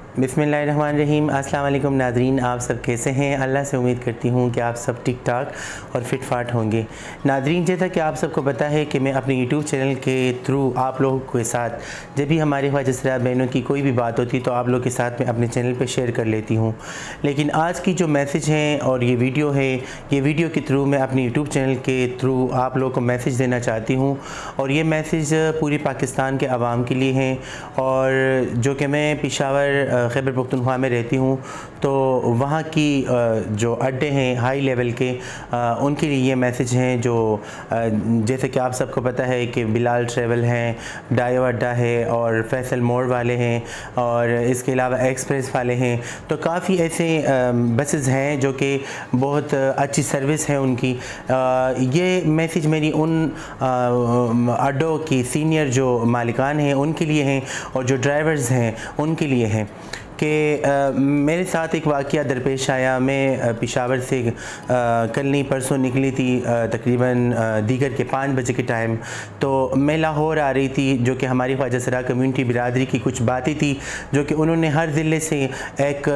बिस्मिल्लाहिर्रहमानिर्रहीम। अस्सलाम वालेकुम नाज़रीन, आप सब कैसे हैं? अल्लाह से उम्मीद करती हूँ कि आप सब ठीक ठाक और फिट फाट होंगे। नाज़रीन, जैसा कि आप सबको पता है कि मैं अपने यूट्यूब चैनल के थ्रू आप लोगों के साथ जब भी हमारे ख्वाजा बहनों की कोई भी बात होती तो आप लोग के साथ मैं अपने चैनल पे शेयर कर लेती हूँ। लेकिन आज की जो मैसेज है और ये वीडियो है, ये वीडियो के थ्रू मैं अपने यूट्यूब चैनल के थ्रू आप लोगों को मैसेज देना चाहती हूँ। और ये मैसेज पूरी पाकिस्तान के अवाम के लिए है। और जो कि मैं पेशावर खैबर पख्तूनख्वा में रहती हूँ, तो वहाँ की जो अड्डे हैं हाई लेवल के, उनके लिए ये मैसेज हैं। जो जैसे कि आप सबको पता है कि बिलाल ट्रैवल हैं, डायो अड्डा है और फैसल मोड़ वाले हैं और इसके अलावा एक्सप्रेस वाले हैं। तो काफ़ी ऐसे बसेस हैं जो कि बहुत अच्छी सर्विस है उनकी। ये मैसेज मेरी उन अड्डों की सीनियर जो मालिकान हैं उनके लिए हैं और जो ड्राइवर्स हैं उनके लिए हैं कि मेरे साथ एक वाक़या दरपेश आया। मैं पेशावर से कल नहीं परसों निकली थी, तकरीबन दीगर के 5 बजे के टाइम। तो मैं लाहौर आ रही थी, जो कि हमारी ख्वाजा कम्यूनिटी बिरादरी की कुछ बातें थी जो कि उन्होंने हर ज़िले से एक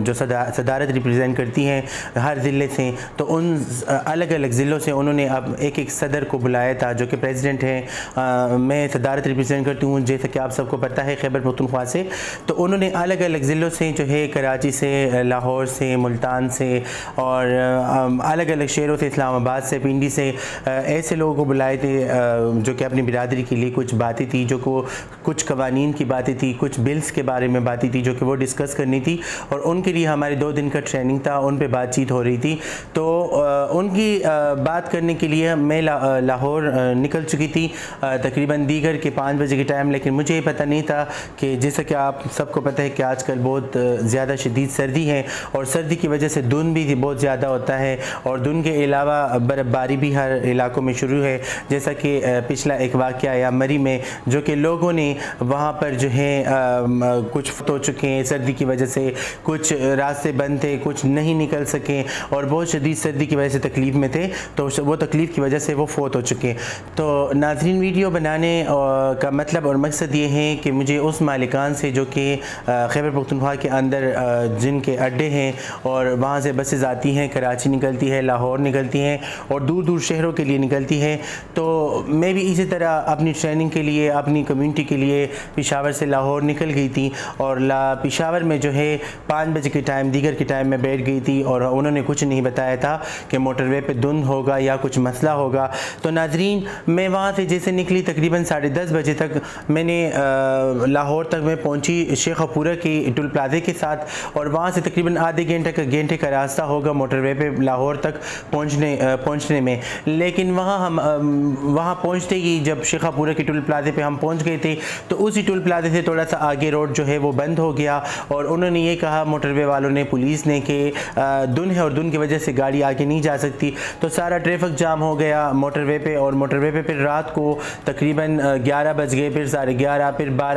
जो सदारत रिप्रेजेंट करती हैं हर ज़िले से, तो उन अलग अलग ज़िलों से उन्होंने अब एक सदर को बुलाया था जो कि प्रेसिडेंट हैं। मैं सदारत रिप्रेजेंट करती हूँ, जैसे कि आप सबको पता है, खैबर पख्तूनख्वा से। तो उन्होंने अलग अलग ज़िलों से जो है, कराची से, लाहौर से, मुल्तान से और अलग अलग शहरों से, इस्लामाबाद से, पिंडी से, ऐसे लोगों को बुलाए थे जो कि अपनी बिरादरी के लिए कुछ बातें थी, जो को कुछ कवानीन की बातें थी, कुछ बिल्स के बारे में बातें थी जो कि वो डिस्कस करनी थी। और उनके लिए हमारे 2 दिन का ट्रेनिंग था, उन पर बातचीत हो रही थी। तो उनकी बात करने के लिए मैं लाहौर निकल चुकी थी तकरीबन दीगर के 5 बजे के टाइम। लेकिन मुझे ये पता नहीं था कि जैसा कि आप सबको पता है कि आजकल बहुत ज़्यादा शदीद सर्दी है और सर्दी की वजह से धुंध भी बहुत ज़्यादा होता है और धुंध के अलावा बर्फ़बारी भी हर इलाकों में शुरू है। जैसा कि पिछला एक वाक़या आया मरी में, जो कि लोगों ने वहाँ पर जो है कुछ फौत हो चुके हैं सर्दी की वजह से, कुछ रास्ते बंद थे, कुछ नहीं निकल सके और बहुत शदीद सर्दी की वजह से तकलीफ़ में थे, तो वो तकलीफ़ की वजह से वो फौत हो चुके। तो नाज़रीन, वीडियो बनाने का मतलब और मकसद ये है कि मुझे उस मालिकान से जो कि खैबर पख्तूनख्वा के अंदर जिनके अड्डे हैं और वहाँ से बसेस आती हैं, कराची निकलती है, लाहौर निकलती हैं और दूर दूर शहरों के लिए निकलती हैं। तो मैं भी इसी तरह अपनी ट्रेनिंग के लिए, अपनी कम्युनिटी के लिए पेशावर से लाहौर निकल गई थी और पेशावर में जो है 5 बजे के टाइम, दीगर के टाइम में बैठ गई थी और उन्होंने कुछ नहीं बताया था कि मोटरवे पे धुंध होगा या कुछ मसला होगा। तो नाजरीन, मैं वहाँ से जैसे निकली तकरीबन 10:30 बजे तक मैंने लाहौर तक मैं पहुंची शेखपुरा की टोल प्लाजे के साथ और वहाँ से तकरीबन आधे घंटे का रास्ता होगा मोटरवे पे लाहौर तक पहुँचने में। लेकिन वहाँ पहुँचते ही जब शेखपुरा की टोल प्लाजे पे हम पहुँच गए थे, तो उसी टोल प्लाजे से थोड़ा सा आगे रोड जो है वो बंद हो गया और उन्होंने ये कहा, मोटरवे वालों ने, पुलिस ने, कि धुंध है और धुंध की वजह से गाड़ी आगे नहीं जा सकती। तो सारा ट्रैफिक जाम हो गया मोटरवे पे और मोटरवे पे फिर रात को तकरीबन 11 बज गए, फिर 11:30,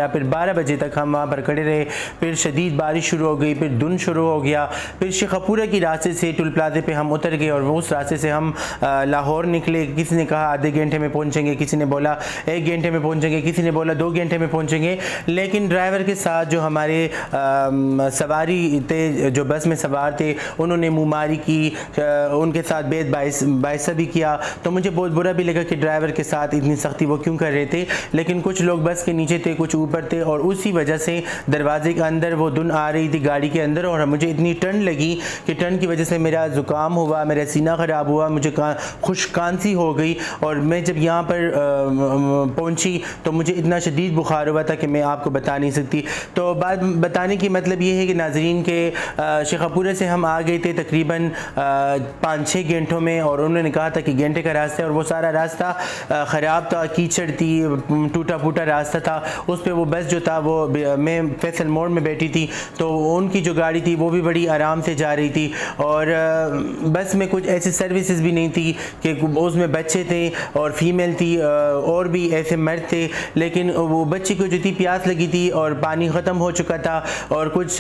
फिर 12 बजे तक हम वहाँ पर खड़े रहे। फिर शदीद बारिश शुरू हो गई, फिर धुंध शुरू हो गया। फिर शेखपुरा की रास्ते से टोल प्लाजे पे हम उतर गए और उस रास्ते से हम लाहौर निकले। किसी ने कहा आधे घंटे में पहुँचेंगे, किसी ने बोला 1 घंटे में पहुँचेंगे, किसी ने बोला 2 घंटे में पहुँचेंगे। लेकिन ड्राइवर के साथ जो हमारे सवारी थे, जो बस में सवार थे, उन्होंने मुँहमारी की, उनके साथ बायसा भी किया। तो मुझे बहुत बुरा भी लगा कि ड्राइवर के साथ इतनी सख्ती वो क्यों कर रहे थे। लेकिन कुछ लोग बस के नीचे थे, कुछ ऊपर थे और उसी वजह से दरवाजे के अंदर वो धुंध आ रही थी गाड़ी के अंदर और मुझे इतनी ठंड लगी कि ठंड की वजह से मेरा ज़ुकाम हुआ, मेरा सीना ख़राब हुआ, मुझे खुशकांसी हो गई। और मैं जब यहाँ पर पहुँची तो मुझे इतना शदीद बुखार हुआ था कि मैं आपको बता नहीं सकती। तो बात बताने की मतलब ये है कि नाजरीन के शेखपुरा से हम आ गए थे तकरीबन 5-6 घंटों में और उन्होंने कहा था कि घंटे का रास्ता है और वो सारा रास्ता ख़राब था, कीचड़ थी, टूटा फूटा रास्ता था। उस पर वो बस जो था, वो मैं फैसल मोड़ में बैठी थी, तो उनकी जो गाड़ी थी वो भी बड़ी आराम से जा रही थी और बस में कुछ ऐसी सर्विसेज भी नहीं थी कि उसमें बच्चे थे और फीमेल थी और भी ऐसे मर्द थे। लेकिन वो बच्चे को जो थी प्यास लगी थी और पानी ख़त्म हो चुका था और कुछ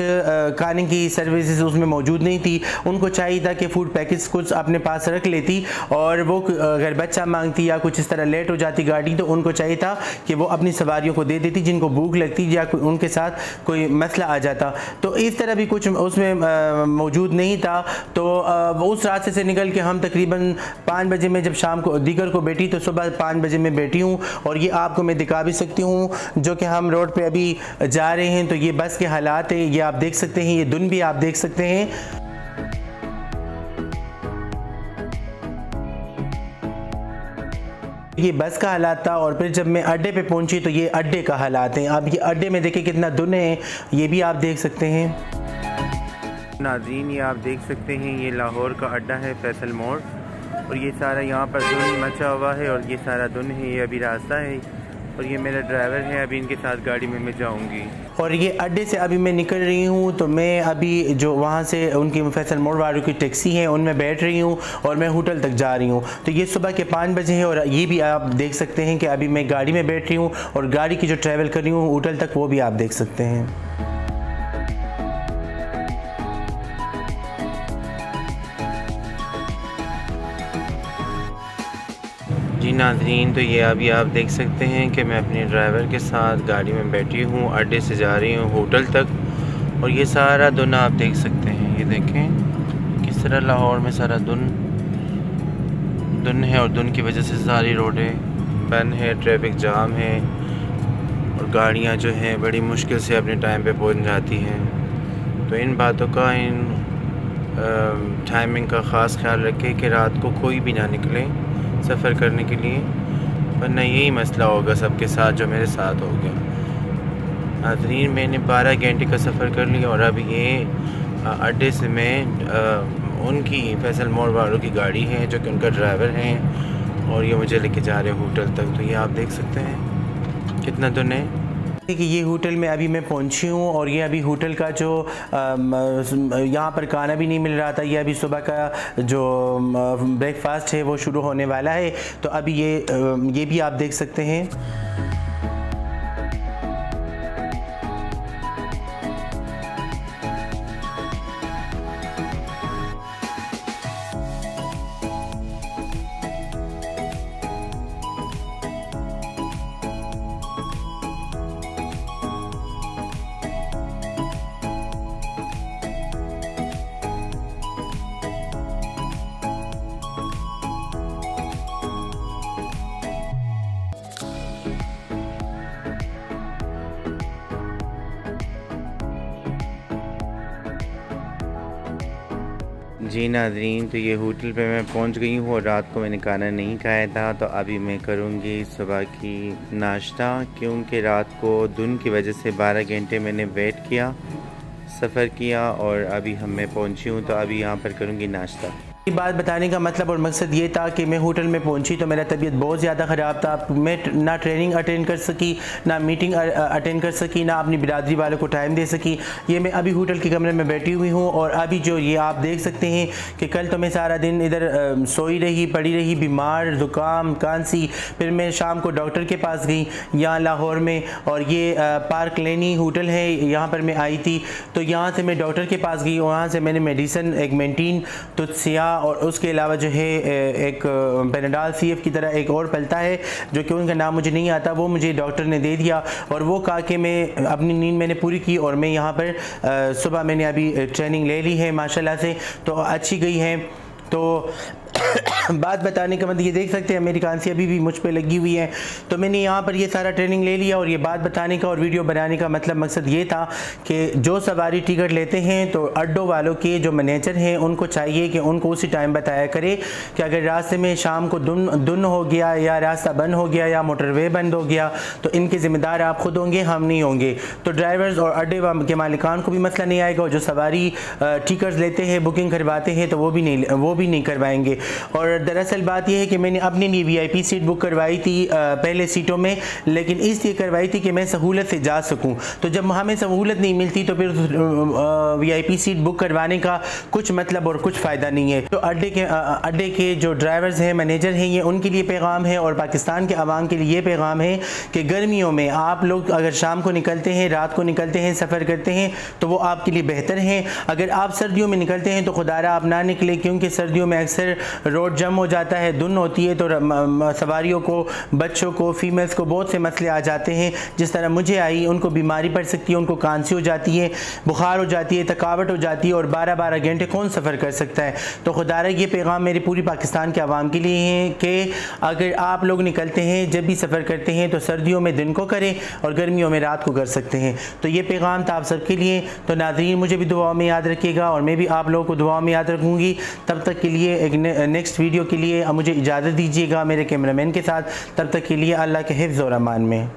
खाने की सर्विसेज उसमें मौजूद नहीं थी। उनको चाहिए था कि फूड पैकेज कुछ अपने पास रख लेती और वो अगर बच्चा मांगती या कुछ इस तरह लेट हो जाती गाड़ी, तो उनको चाहिए था कि वो अपनी सवारियों को दे देती जिनको भूख लगती या उनके साथ कोई मसला आ जाता। तो इस तरह भी कुछ उसमें मौजूद नहीं था। तो उस रास्ते से निकल के हम तकरीबन 5 बजे में जब शाम को दीगर को बैठी तो सुबह 5 बजे में बैठी हूँ। और ये आपको मैं दिखा भी सकती हूँ जो कि हम रोड पे अभी जा रहे हैं। तो ये बस के हालात है, ये आप देख सकते हैं, ये धुंध भी आप देख सकते हैं। ये बस का हालात था। और फिर जब मैं अड्डे पे पहुंची तो ये अड्डे का हालात हैं। अब ये अड्डे में देखें कितना धुंध है, ये भी आप देख सकते हैं। नाज़रीन, ये आप देख सकते हैं, ये लाहौर का अड्डा है फैसल मोड़, और ये सारा यहाँ पर धुंध मचा हुआ है और ये सारा धुंध है। ये अभी रास्ता है और ये मेरा ड्राइवर है, अभी इनके साथ गाड़ी में मैं जाऊंगी। और ये अड्डे से अभी मैं निकल रही हूँ। तो मैं अभी जो वहाँ से उनकी फैसल मोड़ वालों की टैक्सी है उनमें बैठ रही हूँ और मैं होटल तक जा रही हूँ। तो ये सुबह के 5 बजे है और ये भी आप देख सकते हैं कि अभी मैं गाड़ी में बैठ रही हूँ और गाड़ी की जो ट्रैवल कर रही हूँ होटल तक, वो भी आप देख सकते हैं। जी नाज़रीन, तो ये अभी आप देख सकते हैं कि मैं अपने ड्राइवर के साथ गाड़ी में बैठी हूँ, अड्डे से जा रही हूँ होटल तक। और ये सारा धुंध आप देख सकते हैं, ये देखें किस तरह लाहौर में सारा धुंध है और धुंध की वजह से सारी रोडें बंद है, ट्रैफिक जाम है और गाड़ियाँ जो हैं बड़ी मुश्किल से अपने टाइम पे पहुँच जाती हैं। तो इन बातों का, इन टाइमिंग का ख़ास ख्याल रखें कि रात को कोई भी ना निकले सफ़र करने के लिए, वरना यही मसला होगा सबके साथ जो मेरे साथ हो गया। नाज़रीन, मैंने 12 घंटे का सफ़र कर लिया और अब ये अड्डे से मैं उनकी फैसल मोड़ वालों की गाड़ी है जो कि उनका ड्राइवर हैं और ये मुझे लेके जा रहे हैं होटल तक। तो ये आप देख सकते हैं कितना धुंध है कि ये होटल में अभी मैं पहुंची हूँ और ये अभी होटल का जो यहाँ पर खाना भी नहीं मिल रहा था। ये अभी सुबह का जो ब्रेकफास्ट है वो शुरू होने वाला है। तो अभी ये भी आप देख सकते हैं। जी नाज़रीन, तो ये होटल पे मैं पहुंच गई हूँ और रात को मैंने खाना नहीं खाया था। तो अभी मैं करूँगी सुबह की नाश्ता, क्योंकि रात को धुंध की वजह से 12 घंटे मैंने वेट किया, सफ़र किया और अभी मैं पहुँची हूँ। तो अभी यहाँ पर करूँगी नाश्ता। ये बात बताने का मतलब और मकसद ये था कि मैं होटल में पहुंची तो मेरा तबीयत बहुत ज़्यादा ख़राब था। मैं ना ट्रेनिंग अटेंड कर सकी, ना मीटिंग अटेंड कर सकी, ना अपनी बिरादरी वालों को टाइम दे सकी। ये मैं अभी होटल के कमरे में बैठी हुई हूँ और अभी जो ये आप देख सकते हैं कि कल तो मैं सारा दिन इधर सोई रही, पड़ी रही, बीमार, ज़ुकाम, खांसी। फिर मैं शाम को डॉक्टर के पास गई यहाँ लाहौर में, और ये पार्क लेनी होटल है, यहाँ पर मैं आई थी। तो यहाँ से मैं डॉक्टर के पास गई, वहाँ से मैंने मेडिसिन एक मेंटीन तुलसिया और उसके अलावा जो है एक पेनाडाल CF की तरह एक और पलता है जो कि उनका नाम मुझे नहीं आता, वो मुझे डॉक्टर ने दे दिया। और वो कहा कि मैं अपनी नींद मैंने पूरी की और मैं यहाँ पर सुबह मैंने अभी ट्रेनिंग ले ली है माशाल्लाह से, तो अच्छी गई है। तो बात बताने का मतलब ये देख सकते हैं मेरी खांसी अभी भी मुझ पे लगी हुई है। तो मैंने यहाँ पर ये सारा ट्रेनिंग ले लिया और ये बात बताने का और वीडियो बनाने का मतलब मकसद ये था कि जो सवारी टिकट लेते हैं तो अड्डों वालों के जो मैनेजर हैं उनको चाहिए कि उनको उसी टाइम बताया करे कि अगर रास्ते में शाम को धुंध हो गया या रास्ता बंद हो गया या मोटरवे बंद हो गया तो इनके ज़िम्मेदार आप खुद होंगे, हम नहीं होंगे। तो ड्राइवर्स और अड्डे के मालिकान को भी मसला नहीं आएगा और जो सवारी टिकट्स लेते हैं, बुकिंग करवाते हैं, तो वो भी नहीं करवाएंगे। और दरअसल बात यह है कि मैंने अपने लिए VIP सीट बुक करवाई थी पहले सीटों में, लेकिन इसलिए करवाई थी कि मैं सहूलत से जा सकूं। तो जब हमें सहूलत नहीं मिलती तो फिर VIP सीट बुक करवाने का कुछ मतलब और कुछ फ़ायदा नहीं है। तो अड्डे के जो ड्राइवर्स हैं, मैनेजर हैं, ये उनके लिए पैगाम है और पाकिस्तान के अवाम के लिए ये पैगाम है कि गर्मियों में आप लोग अगर शाम को निकलते हैं, रात को निकलते हैं, सफ़र करते हैं तो वो आपके लिए बेहतर हैं। अगर आप सर्दियों में निकलते हैं तो खुदारा आप ना निकले, क्योंकि सर्दियों में अक्सर रोड जम हो जाता है, धुंध होती है, तो सवारियों को, बच्चों को, फीमेल्स को बहुत से मसले आ जाते हैं। जिस तरह मुझे आई, उनको बीमारी पड़ सकती है, उनको खांसी हो जाती है, बुखार हो जाती है, थकावट हो जाती है, और 12-12 घंटे कौन सफ़र कर सकता है। तो खुदारा ये पैगाम मेरे पूरी पाकिस्तान के आवाम के लिए है कि अगर आप लोग निकलते हैं, जब भी सफ़र करते हैं, तो सर्दियों में दिन को करें और गर्मियों में रात को कर सकते हैं। तो ये पैगाम था आप सबके लिए। तो नाज़रीन, मुझे भी दुआओं में याद रखिएगा और मैं भी आप लोगों को दुआओं में याद रखूँगी। तब तक के लिए एक नेक्स्ट वीडियो के लिए मुझे इजाज़त दीजिएगा मेरे कैमरामैन के साथ। तब तक के लिए अल्लाह के हिफ्ज़ और अमान में।